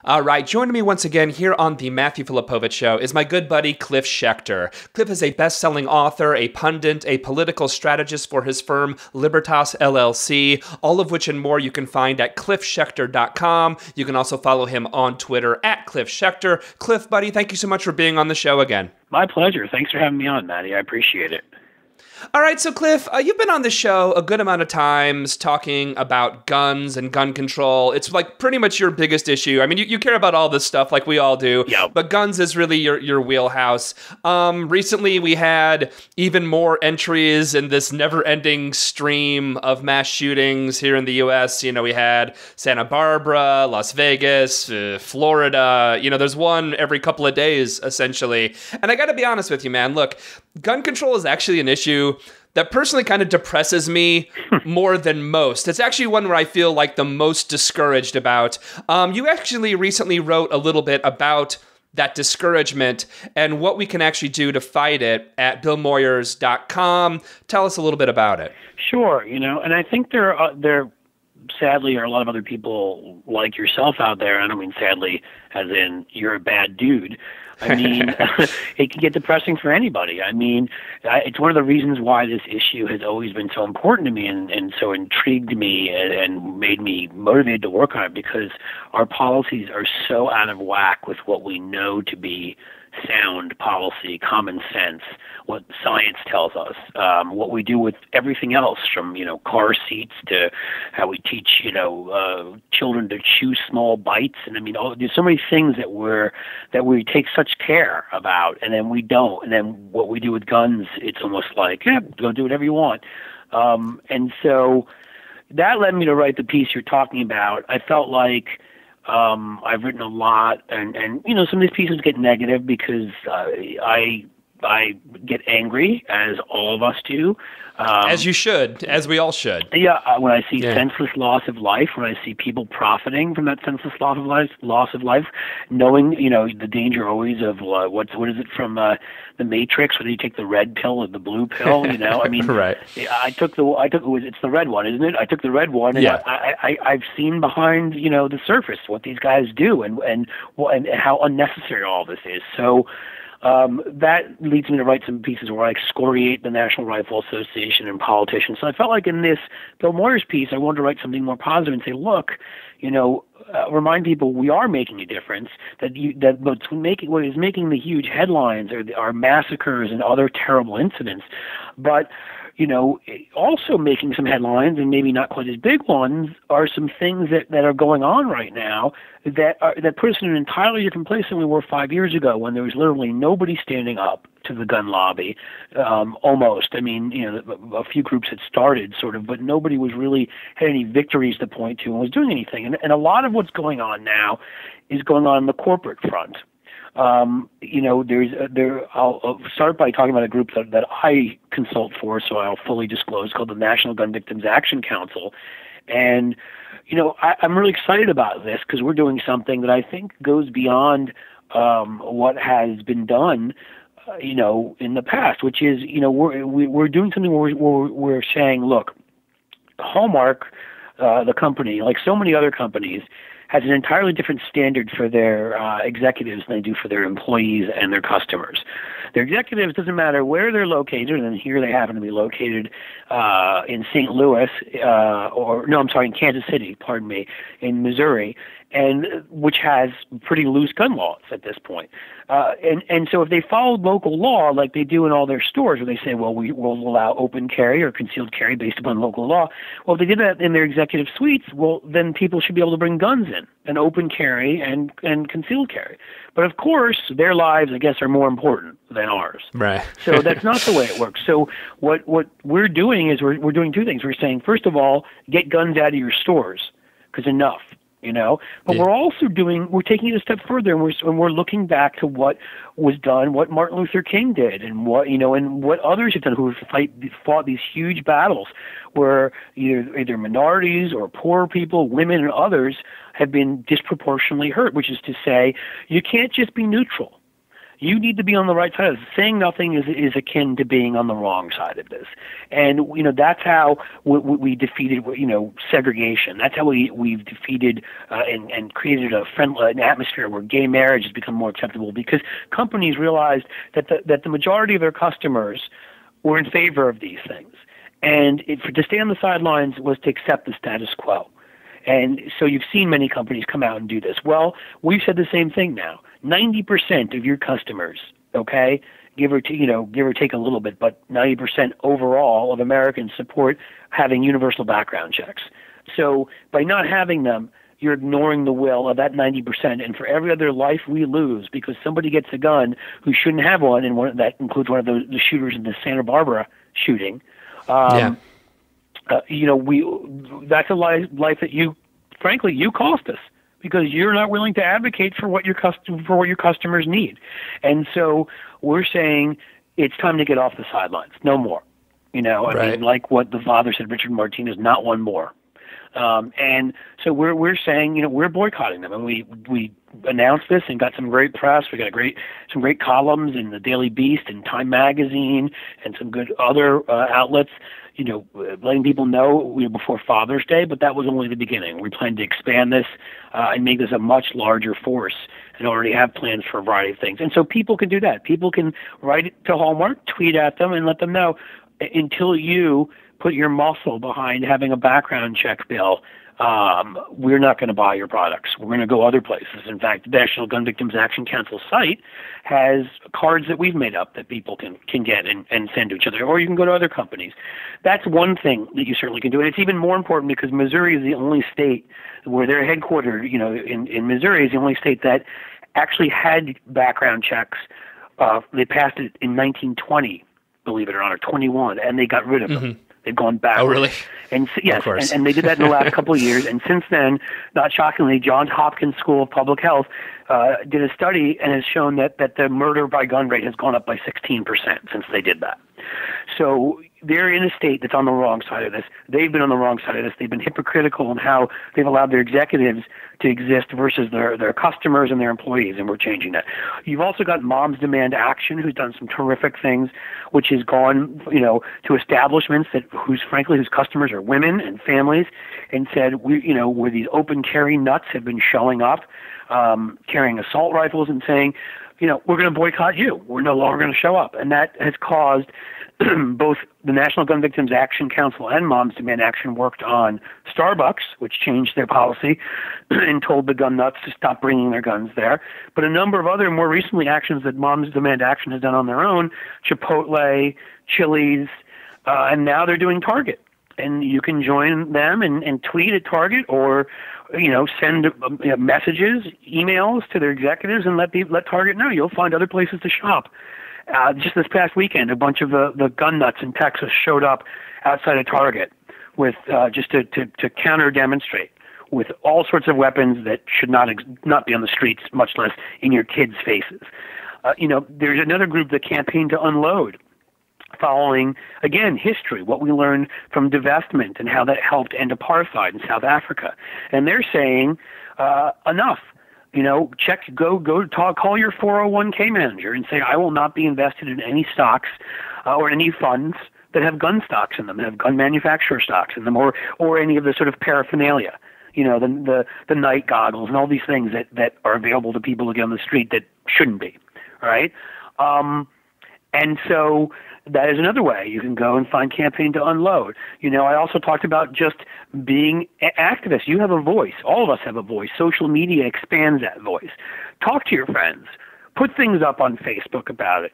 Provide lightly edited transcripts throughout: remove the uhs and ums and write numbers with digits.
All right, joining me once again here on the Matthew Filipowicz Show is my good buddy Cliff Schecter. Cliff is a best-selling author, a pundit, a political strategist for his firm Libertas LLC, all of which and more you can find at cliffschecter.com. You can also follow him on Twitter at Cliff Schecter. Cliff, buddy, thank you so much for being on the show again. My pleasure. Thanks for having me on, Matty. I appreciate it. All right, so Cliff, you've been on the show a good amount of times talking about guns and gun control. It's like pretty much your biggest issue. I mean, you care about all this stuff like we all do, but guns is really your wheelhouse. Recently, we had even more entries in this never-ending stream of mass shootings here in the U.S. You know, we had Santa Barbara, Las Vegas, Florida. You know, there's one every couple of days, essentially. And I got to be honest with you, man. Look, gun control is actually an issue that personally kind of depresses me more than most. It's actually one where I feel like the most discouraged about. You actually recently wrote a little bit about that discouragement and what we can actually do to fight it at billmoyers.com. Tell us a little bit about it. Sure. You know, and I think there sadly are a lot of other people like yourself out there. I don't mean sadly as in you're a bad dude. I mean, it can get depressing for anybody. I mean, it's one of the reasons why this issue has always been so important to me and so intrigued me and made me motivated to work on it, because our policies are so out of whack with what we know to be sound policy, common sense, what science tells us, what we do with everything else, from, you know, car seats to how we teach, you know, children to chew small bites. And I mean, there's so many things that we take such care about, and then we don't. And then what we do with guns, it's almost like, go do whatever you want. And so that led me to write the piece you're talking about. I felt like I've written a lot, and you know, some of these pieces get negative because I get angry, as all of us do. As you should, as we all should. Yeah, when I see senseless loss of life, when I see people profiting from that senseless loss of life, knowing, you know, the danger always of what is it from the Matrix, whether you take the red pill or the blue pill, you know? I mean, right. it's the red one, isn't it? I took the red one, and I've seen behind, you know, the surface what these guys do and how unnecessary all this is. So that leads me to write some pieces where I excoriate the National Rifle Association and politicians. So I felt like in this Bill Moyers piece, I wanted to write something more positive and say, look, you know, remind people we are making a difference. What is making the huge headlines are massacres and other terrible incidents, but you know, also making some headlines, and maybe not quite as big ones, are some things that are going on right now that put us in an entirely different place than we were 5 years ago, when there was literally nobody standing up to the gun lobby, almost. I mean, you know, a few groups had started, sort of, but nobody was really had any victories to point to and was doing anything. And a lot of what's going on now is going on the corporate front. You know, I'll start by talking about a group that I consult for, so I'll fully disclose, called the National Gun Victims Action Council. And, you know, I'm really excited about this because we're doing something that I think goes beyond what has been done, you know, in the past, which is, you know, we're doing something where we're saying, look, Hallmark, the company, like so many other companies, has an entirely different standard for their executives than they do for their employees and their customers. Their executives, doesn't matter where they're located, and here they happen to be located in St. Louis, in Kansas City, in Missouri, and which has pretty loose gun laws at this point. And so if they followed local law like they do in all their stores, where they say, well, we will allow open carry or concealed carry based upon local law, well, if they did that in their executive suites, well, then people should be able to bring guns in and open carry and concealed carry. But of course, their lives, I guess, are more important than ours. Right. So that's not the way it works. So what we're doing is we're doing two things. We're saying, first of all, get guns out of your stores, because enough. You know, but we're taking it a step further, and we're looking back to what was done, what Martin Luther King did, and what others have done, who have fought these huge battles where either minorities or poor people, women and others have been disproportionately hurt, which is to say, you can't just be neutral. You need to be on the right side of this. Saying nothing is akin to being on the wrong side of this. And, that's how we defeated, segregation. That's how we've defeated and created an atmosphere where gay marriage has become more acceptable, because companies realized that the majority of their customers were in favor of these things. And to stay on the sidelines was to accept the status quo. And so you've seen many companies come out and do this. Well, we've said the same thing now. 90% of your customers, okay, give or take a little bit, but 90% overall of Americans support having universal background checks. So by not having them, you're ignoring the will of that 90%. And for every other life we lose because somebody gets a gun who shouldn't have one, and that includes one of the shooters in the Santa Barbara shooting. That's a life that you cost us, because you're not willing to advocate for what your customers need. And so we're saying it's time to get off the sidelines. No more. I mean, like what the father said, Richard Martinez, not one more. And so we're saying, we're boycotting them, and we announced this and got some great press. We got some great columns in the Daily Beast and Time Magazine and some good other outlets, letting people know before Father's Day. But that was only the beginning. We plan to expand this and make this a much larger force, and already have plans for a variety of things. And so people can do that. People can write it to Hallmark, tweet at them, and let them know, until you put your muscle behind having a background check bill, we're not going to buy your products. We're going to go other places. In fact, the National Gun Victims Action Council site has cards that we've made up that people can get and send to each other, or you can go to other companies. That's one thing that you certainly can do. And it's even more important because Missouri is the only state where they're headquartered, in Missouri is the only state that actually had background checks. They passed it in 1920, believe it or not, or 21, and they got rid of them. They've gone back. Oh, really? And yes, and they did that in the last couple of years. And since then, not shockingly, Johns Hopkins School of Public Health did a study and has shown that the murder by gun rate has gone up by 16% since they did that. So they're in a state that's on the wrong side of this. They've been on the wrong side of this. They've been hypocritical in how they've allowed their executives to exist versus their customers and their employees, and we're changing that. You've also got Moms Demand Action, who's done some terrific things, which has gone, to establishments whose customers are women and families, and said, where these open carry nuts have been showing up, carrying assault rifles, and saying, we're going to boycott you. We're no longer going to show up. And that has caused both the National Gun Victims Action Council and Moms Demand Action worked on Starbucks, which changed their policy and told the gun nuts to stop bringing their guns there. But a number of other more recently actions that Moms Demand Action has done on their own, Chipotle, Chili's, and now they're doing Target. And you can join them and tweet at Target, or send messages, emails to their executives, and let Target know. You'll find other places to shop. Just this past weekend, a bunch of the gun nuts in Texas showed up outside of Target with just to counter demonstrate with all sorts of weapons that should not be on the streets, much less in your kids' faces. There's another group that campaigned to unload, following, again, history, what we learned from divestment and how that helped end apartheid in South Africa. And they're saying, enough. Call your 401k manager and say, I will not be invested in any stocks or any funds that have gun stocks in them, that have gun manufacturer stocks in them, or any of the sort of paraphernalia, the night goggles and all these things that are available to people to get on the street that shouldn't be, right? And so that is another way you can go and find Campaign to Unload. I also talked about just being activists. You have a voice. All of us have a voice. Social media expands that voice. Talk to your friends. Put things up on Facebook about it.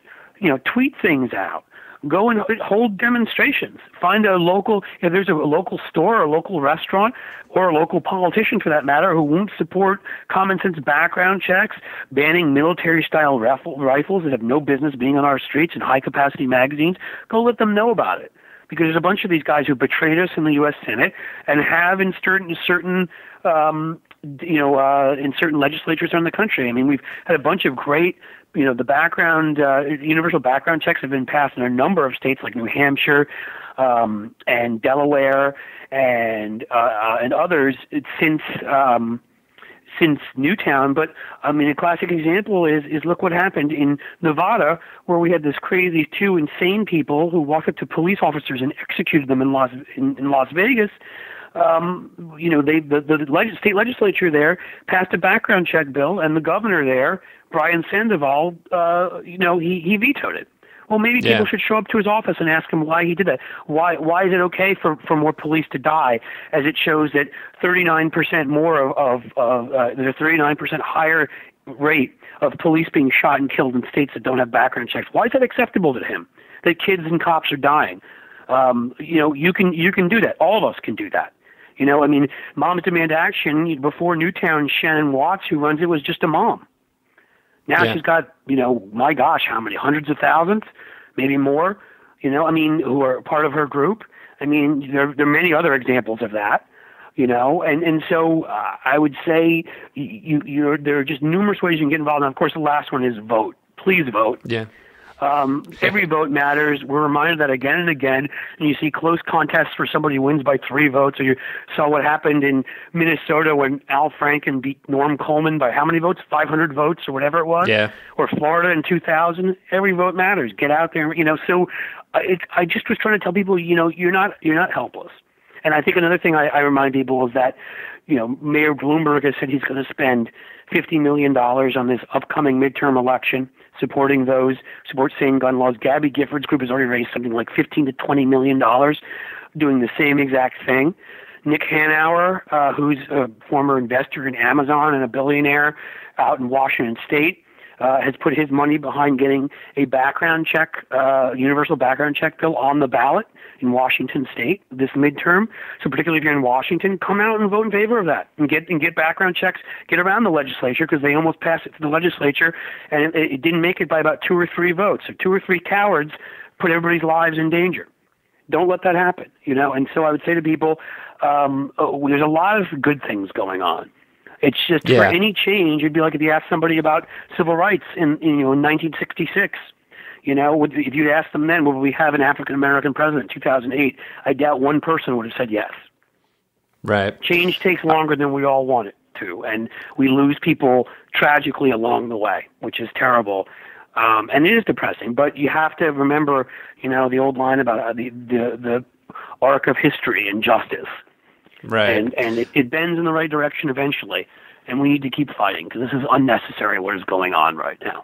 Tweet things out. Go and hold demonstrations. Find a local, if there's a local store or a local restaurant or a local politician for that matter who won't support common sense background checks, banning military-style rifles that have no business being on our streets and high-capacity magazines, go let them know about it. Because there's a bunch of these guys who betrayed us in the U.S. Senate and have in certain legislatures around the country. I mean, we've had a bunch of great, the background, universal background checks have been passed in a number of states like New Hampshire and Delaware and others since since Newtown. But I mean, a classic example is look what happened in Nevada, where we had this crazy two insane people who walked up to police officers and executed them in Las Vegas. The state legislature there passed a background check bill, and the governor there, Brian Sandoval, he vetoed it. Well, maybe people should show up to his office and ask him why he did that. Why is it okay for more police to die, as it shows that 39% more there's a 39% higher rate of police being shot and killed in states that don't have background checks? Why is that acceptable to him? That kids and cops are dying. You can do that. All of us can do that. Moms Demand Action, before Newtown, Shannon Watts, who runs it, was just a mom. Now she's got, my gosh, how many? Hundreds of thousands, maybe more, who are part of her group. There are many other examples of that, and so I would say there are just numerous ways you can get involved. And of course, the last one is vote. Please vote. Yeah. Every vote matters. We're reminded that again and again. And you see close contests where somebody wins by 3 votes. Or you saw what happened in Minnesota when Al Franken beat Norm Coleman by how many votes? 500 votes or whatever it was. Yeah. Or Florida in 2000. Every vote matters. Get out there. So I just was trying to tell people, you're not helpless. And I think another thing I remind people is that, Mayor Bloomberg has said he's going to spend $50 million on this upcoming midterm election, support sane gun laws. Gabby Gifford's group has already raised something like $15 to $20 million doing the same exact thing. Nick Hanauer, who's a former investor in Amazon and a billionaire out in Washington State, has put his money behind getting a background check, universal background check bill on the ballot in Washington State this midterm. So particularly if you're in Washington, come out and vote in favor of that and get background checks, get around the legislature, because they almost passed it to the legislature and it didn't make it by about 2 or 3 votes. So 2 or 3 cowards put everybody's lives in danger. Don't let that happen, And so I would say to people, there's a lot of good things going on. It's just for any change, it'd be like if you asked somebody about civil rights in 1966. If you'd asked them then, would we have an African-American president in 2008? I doubt one person would have said yes. Right. Change takes longer than we all want it to, and we lose people tragically along the way, which is terrible. And it is depressing, but you have to remember, the old line about the arc of history and justice. Right. And it bends in the right direction eventually, and we need to keep fighting because this is unnecessary what is going on right now.